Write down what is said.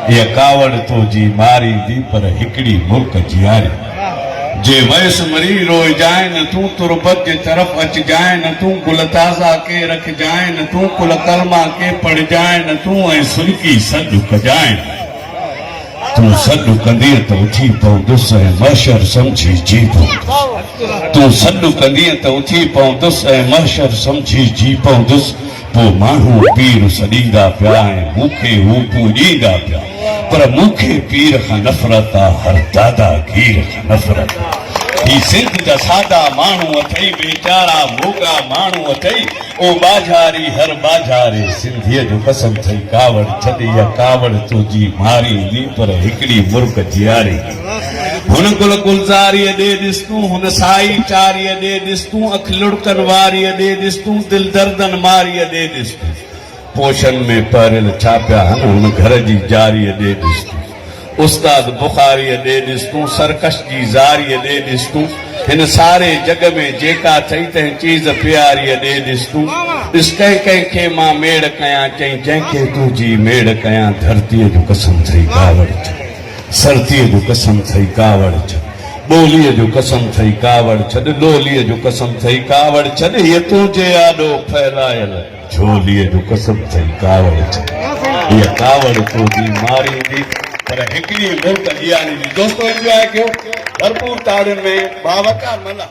ये कावड़ तो जी मारी दी पर हिकड़ी मुल्क जियारी जे वयस मरी रोए जाए न तू तुरबत के तरफ अच जाए न तू गुलताजा के रख जाए न तू कुल कलमा के पढ़ जाए न तू ऐं सुनकी सॾु कजाए तू सॾु कंदीअ त उथी पवंदुसि ऐं महशर सम्झी जी पवंदुसि तू सॾु कंदीअ त उथी पवंदुसि ऐं महशर सम्झी जी पवंदुसि पोइ माण्हू पीर सॾींदा पिया ऐं मूंखे हू पूॼींदा पिया पर मूंखे पीर खां नफ़रत आहे हर दादा गीर खां नफ़रत ही सिंध जा सादा माण्हू अथई बेचारा मोगा माण्हू अथई ओ बाजारी हर बाजारे सिंधीअ जो कसम थई कावड़ छॾी या कावड़ तुंहिंजी मारींदी पर हिकिड़ी मुर्ग जियारी हुन गुल गुलज़ारीअ ॾे ॾिस तूं हुन साई चारीअ ॾे ॾिस तूं अख लुड़कन वारीअ ॾे ॾिस तूं दिल दर्दन मारीअ ॾे ॾिस तूं पोशन में परियल छापिया हन हुन घर जी जारीअ ॾे ॾिस तूं उस्ताद बुखारीअ ॾे ॾिस तूं सरकश जी ज़ारीअ ॾे ॾिस तूं हिन सारे जग में जेका अथई तंहिं चीज़ प्यारीअ ॾे ॾिस तूं ॾिस कंहिं कंहिंखे मां मेड़ कयां चई जंहिंखे तुंहिंजी मेड़ कयां धरतीअ जो कसम थई कावड़ छॾ सरतीअ जो कसम थई कावड़ छॾ ॿोलीअ जो कसम थई कावड़ छॾ लोलीअ जो कसम थई कावड़ छॾ हीअ तुंहिंजे आॾो फैलायल झोलीअ जो कसम थई कावड़ छॾ हीअ कावड़ तुंहिंजी मारींदी पर हिकिड़ी मुल्क जियारी दोस्तों एंजॉय कयो भरपूर ताड़ियुनि में बावकार मना